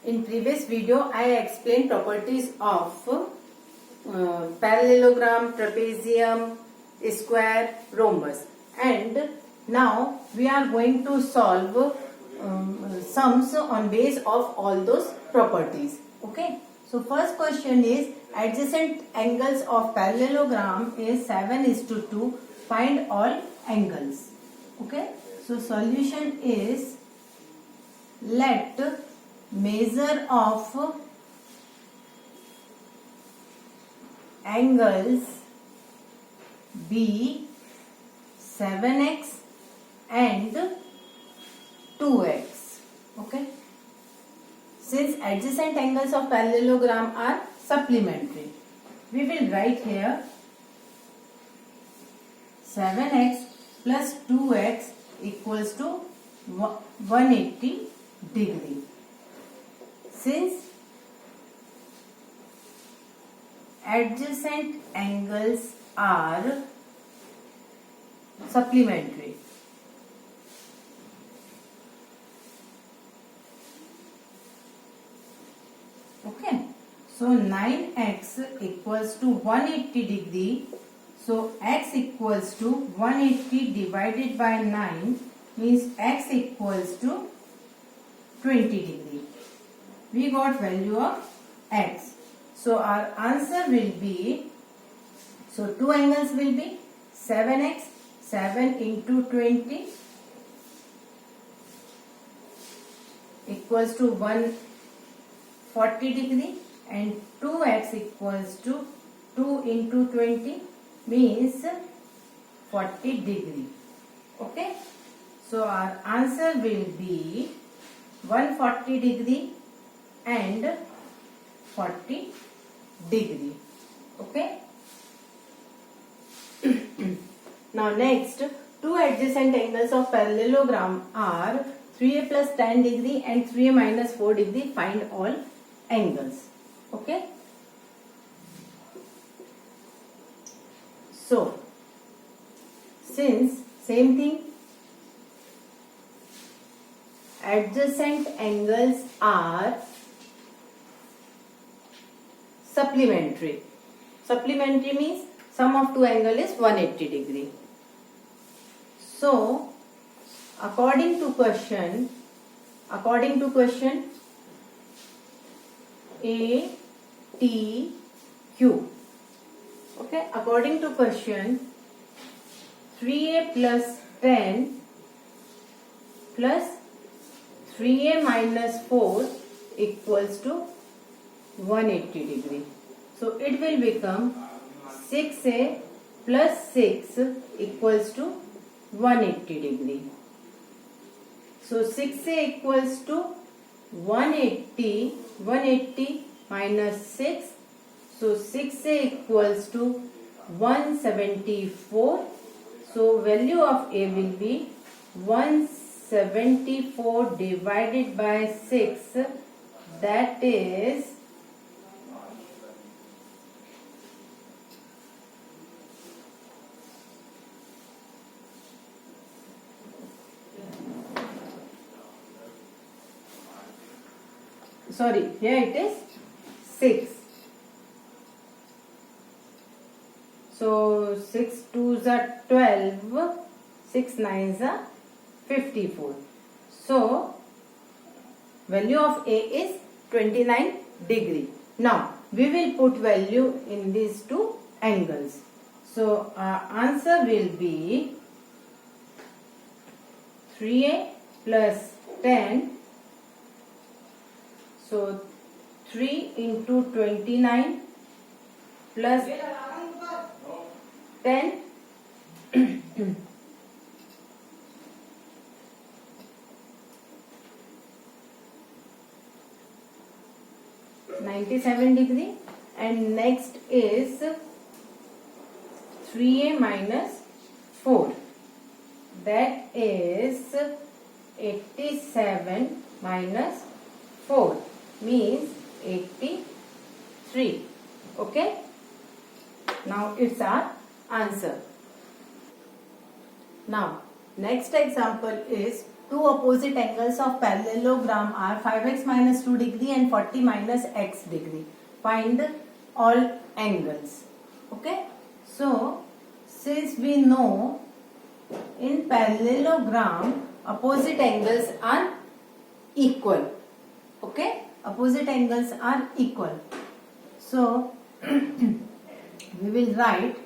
In previous video, I explained properties of parallelogram, trapezium, square, rhombus, and now we are going to solve sums on base of all those properties. Okay. So first question is adjacent angles of parallelogram is 7:2. Find all angles. Okay. So solution is let measure of angles be 7x and 2x. Okay. Since adjacent angles of parallelogram are supplementary, we will write here 7x plus 2x equals to 180 degree. Since adjacent angles are supplementary, okay, so 9x equals to 180 degree. So x equals to 180 divided by 9 means x equals to 20 degree. We got value of x. So our answer will be, so two angles will be 7x, 7 into 20 equals to 140 degree, and 2x equals to 2 into 20 means 40 degree. Okay. So our answer will be 140 degree and 40 degree. Okay. Now next, two adjacent angles of parallelogram are 3a plus 10 degree and 3a minus 4 degree. Find all angles. Okay. So, since same thing, adjacent angles are supplementary. Supplementary means sum of two angles is 180 degree. So, according to question A, T, Q. Okay, according to question, 3a plus 10 plus 3a minus 4 equals to 180 degree. So it will become 6a plus 6 equals to 180 degree. So 6a equals to 180 minus 6. So 6a equals to 174. So value of a will be 174 divided by 6. That is 6. So 6 2s are 12, 6 9s are 54. So value of A is 29 degree. Now we will put value in these two angles. So our answer will be 3a plus 10. So 3 into 29 plus 10 97 degree, and next is 3a minus 4, that is 87 minus 4 means 83. Okay. Now it's our answer. Now next example is two opposite angles of parallelogram are 5x minus 2 degree and 40 minus x degree. Find all angles. Okay. So, since we know in parallelogram opposite angles are equal. Okay. Opposite angles are equal. So, we will write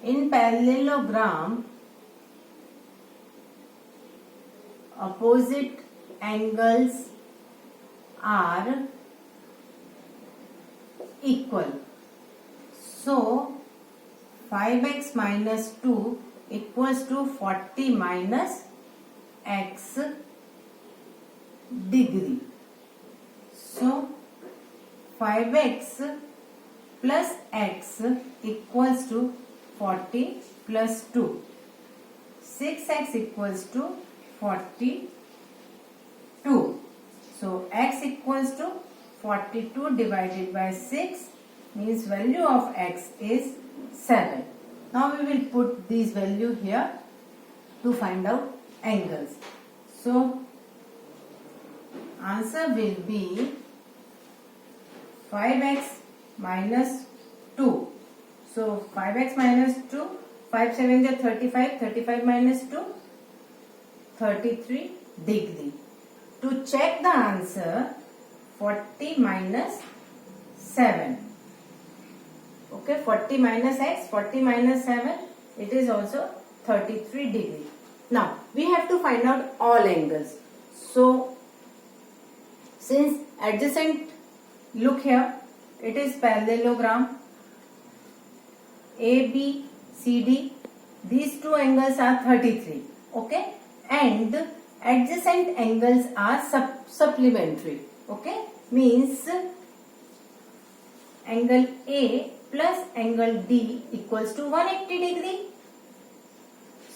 in parallelogram opposite angles are equal. So 5x minus 2 equals to 40 minus x degree. So 5x plus x equals to 40 plus 2. 6x equals to 42. So x equals to 42 divided by 6 means value of x is 7. Now we will put this value here to find out angles. So answer will be 5x minus 2. So 5x minus 2, 5 7 is 35, 35 minus 2, 33 degree. To check the answer, 40 minus 7. Okay, 40 minus x, 40 minus 7, it is also 33 degree. Now, we have to find out all angles. So, since adjacent, look here, it is parallelogram ABCD. These two angles are 33. Okay, and adjacent angles are supplementary. Okay, means angle A plus angle D equals to 180 degree.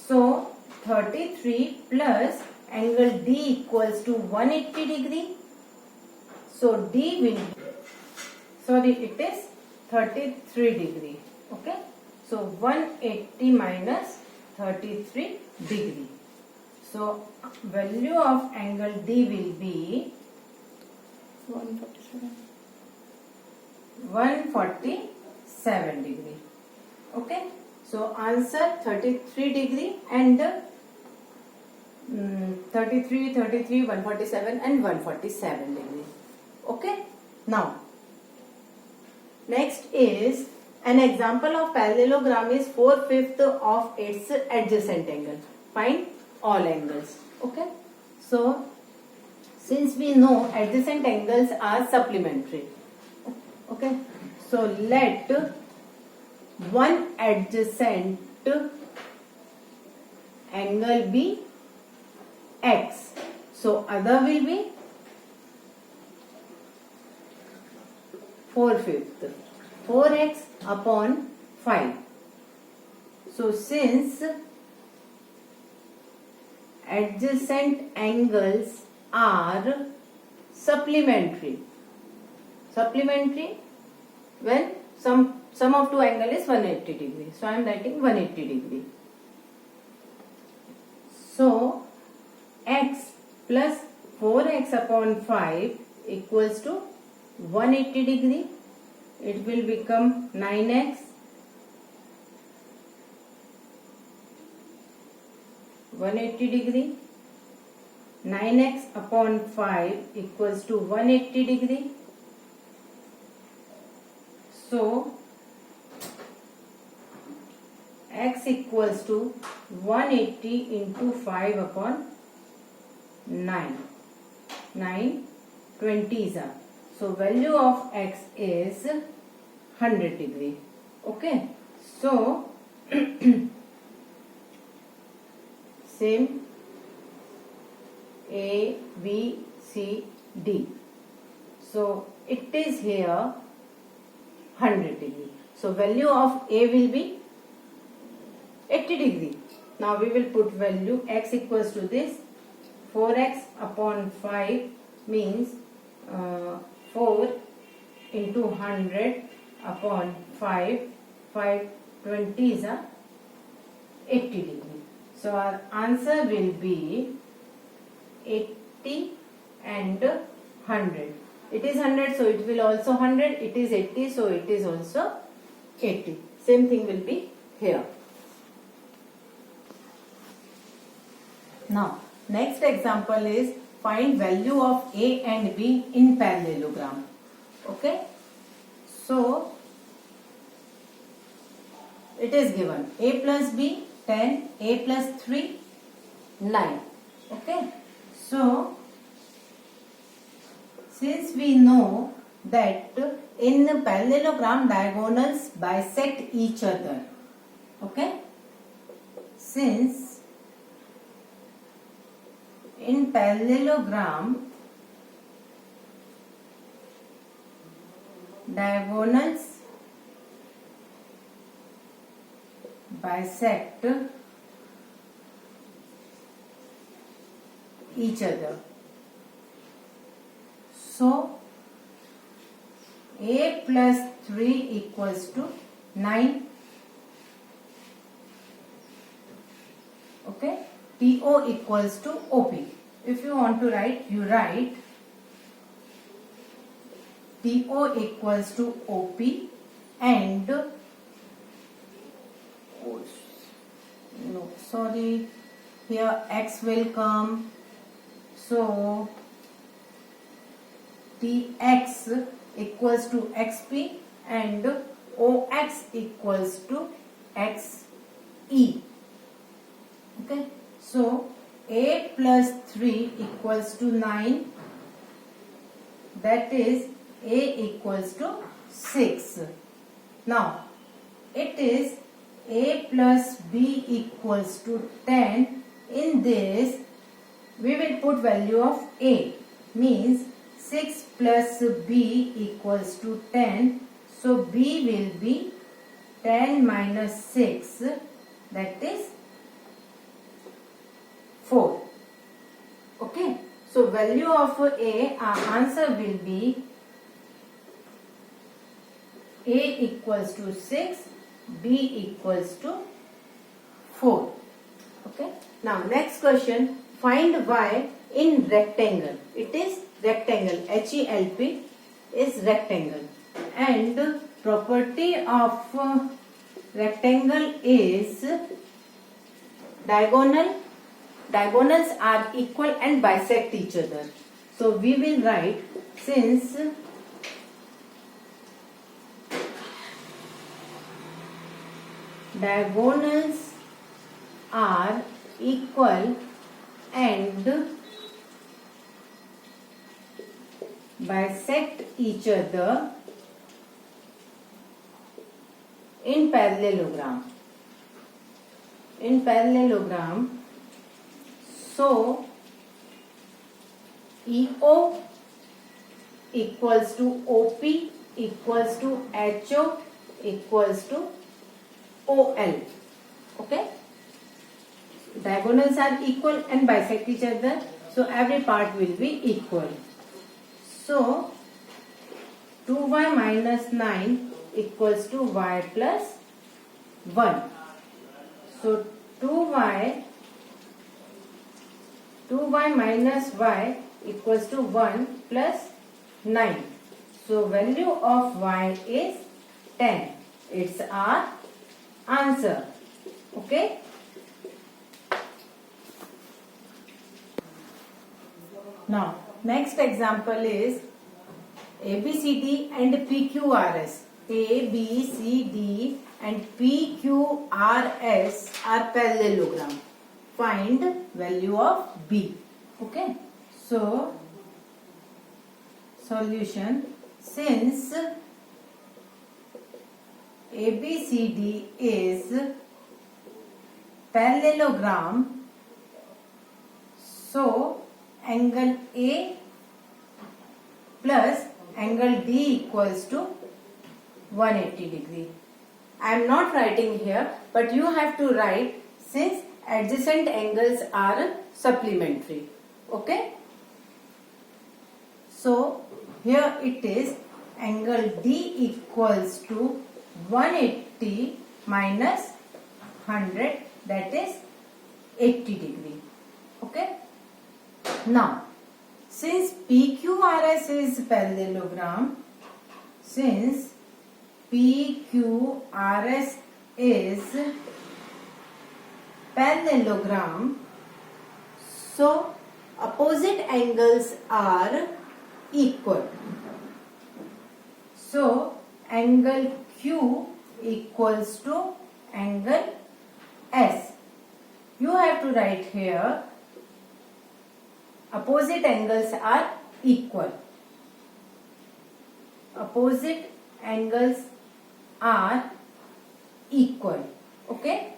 So 33 plus angle D equals to 180 degree. So D will be, sorry, it is 33 degree. Okay, so 180 minus 33 degree. So value of angle D will be 147 degree. Okay, so answer 33 degree and 33, 33, 147 and 147 degree. Okay, now next is an example of parallelogram is 4/5 of its adjacent angle. Find all angles. Okay, so since we know adjacent angles are supplementary. Okay, so let one adjacent angle be x. So other will be 4/5. 4x upon 5. So since adjacent angles are supplementary when sum of two angle is 180 degree. So I am writing 180 degree. So x plus 4x upon 5 equals to 180 degree. It will become 9x 180 degree. 9x upon 5 equals to 180 degree. So x equals to 180 into 5 upon 9. 9 20s are. So value of x is 100 degree. Okay. So same A, B, C, D. So it is here 100 degree. So value of A will be 80 degree. Now we will put value x equals to this 4x upon 5 means 4 into 100 upon 5. 5 20s are 80 degree. So our answer will be 80 and 100. It is 100, so it will also 100. It is 80, so it is also 80. Same thing will be here. Now, next example is find value of A and B in parallelogram. Okay. So, it is given A plus B 10, A plus 3 9. Okay. So, since we know that in parallelogram diagonals bisect each other. Okay. Since in parallelogram diagonals bisect each other. So, A plus 3 equals to 9. Okay. PO equals to OP. If you want to write, you write PO equals to OP and here X will come. So TX equals to XP and OX equals to XE. Okay. So A plus 3 equals to 9. That is A equals to 6. Now it is A plus B equals to 10. In this we will put value of A, means 6 plus B equals to 10. So B will be 10 minus 6, that is 4. Okay. So value of A, our answer will be A equals to 6, B equals to 4. Okay. Now next question, find Y in rectangle. It is rectangle, HELP is rectangle, and property of rectangle is diagonals are equal and bisect each other. So we will write, since diagonals are equal and bisect each other in parallelogram. So EO equals to OP equals to HO equals to OL. Okay. Diagonals are equal and bisect each other. So every part will be equal. So 2y minus 9 equals to y plus 1. So 2y minus y equals to 1 plus 9. So value of y is 10. It's our answer. Okay. Now next example is ABCD and PQRS. ABCD and PQRS are parallelogram. Find value of B. Okay. So solution, since ABCD is parallelogram, so angle A plus angle D equals to 180 degree. I am not writing here, but you have to write since adjacent angles are supplementary. Okay. So here it is angle D equals to 180 minus 100, that is 80 degree. Okay. Now, since PQRS is parallelogram, since PQRS is parallelogram, so opposite angles are equal. So angle Q equals to angle S. You have to write here opposite angles are equal. Opposite angles are equal. Okay.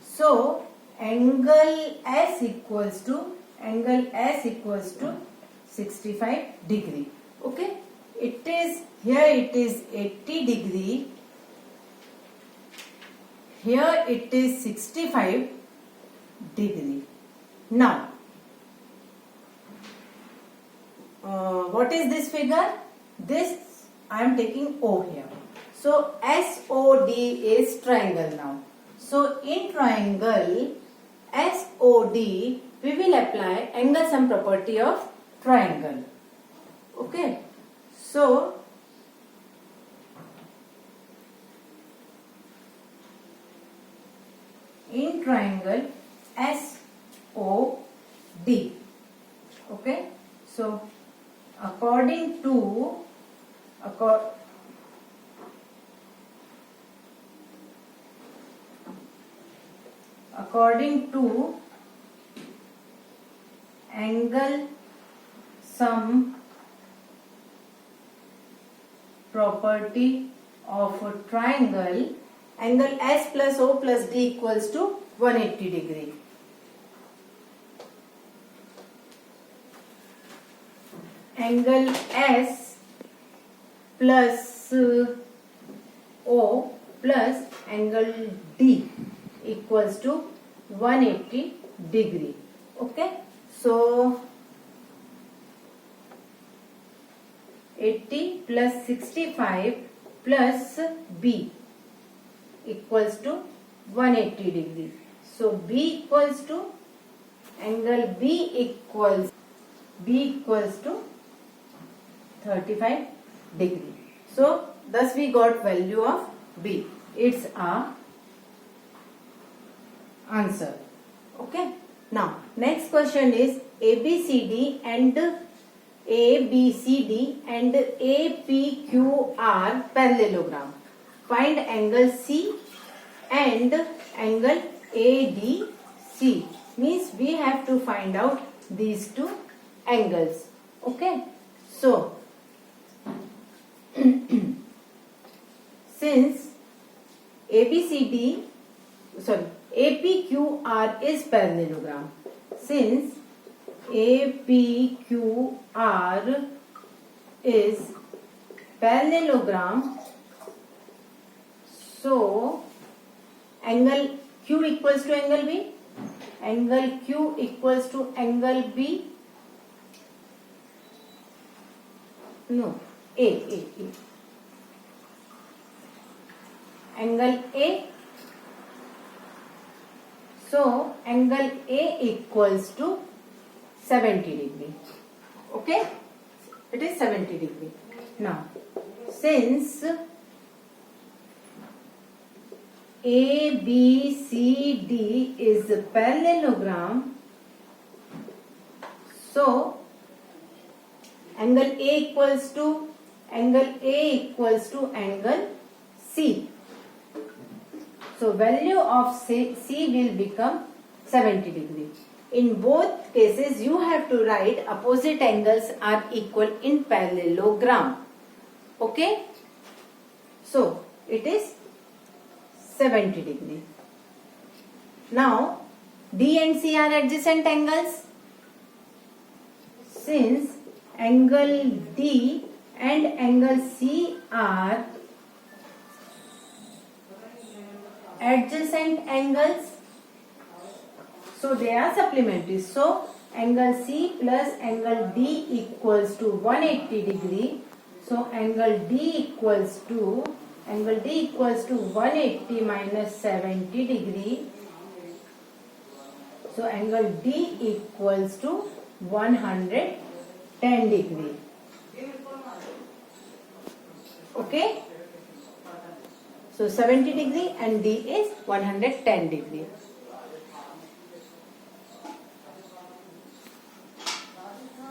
So angle S equals to 65 degree. Okay. It is 80 degree. Here it is 65 degree. Now, what is this figure? This I am taking O here. So SOD is triangle now. So in triangle SOD we will apply angle sum property of triangle. Okay. So in triangle SOD. Okay. So according to angle sum property of a triangle, angle S plus O plus D equals to 180 degree. Angle S plus O plus angle D equals to 180 degree. Okay. So 80 plus 65 plus B equals to 180 degree. So B equals to angle B equals to 35 degree. So thus we got value of B. It's our answer. Okay. Now next question is ABCD and APQ are parallelogram. Find angle C and angle ADC. Means we have to find out these two angles. Okay. So since APQR is parallelogram, since APQR is parallelogram, so angle Q equals to angle B, angle Q equals to angle B, no, A. Angle A. So angle A equals to 70 degree. Okay. It is 70 degree. Now, since ABCD is a parallelogram, so angle A equals to angle C. So value of C will become 70 degree. In both cases you have to write opposite angles are equal in parallelogram. Okay. So it is 70 degree. Now D and C are adjacent angles. Since angle D and angle C are adjacent angles, so they are supplementary. So angle C plus angle D equals to 180 degree. So angle D equals to 180 minus 70 degree So angle D equals to 110 degree. Okay. So 70 degree and D is 110 degree.